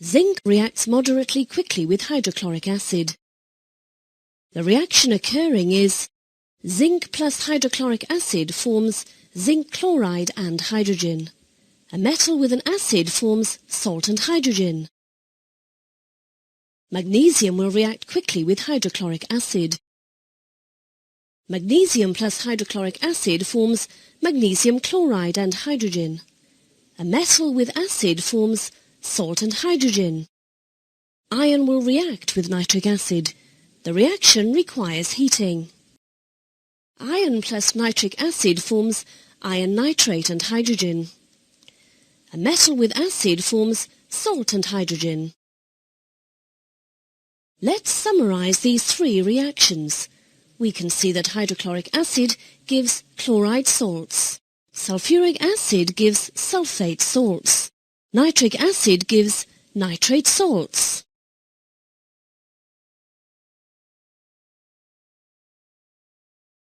Zinc reacts moderately quickly with hydrochloric acid. The reaction occurring is zinc plus hydrochloric acid forms zinc chloride and hydrogen. A metal with an acid forms salt and hydrogen. Magnesium will react quickly with hydrochloric acid. Magnesium plus hydrochloric acid forms magnesium chloride and hydrogen. A metal with acid forms salt and hydrogen. Iron will react with nitric acid. The reaction requires heating. Iron plus nitric acid forms iron nitrate and hydrogen. A metal with acid forms salt and hydrogen. Let's summarize these three reactions. We can see that hydrochloric acid gives chloride salts. Sulfuric acid gives sulfate salts. Nitric acid gives nitrate salts.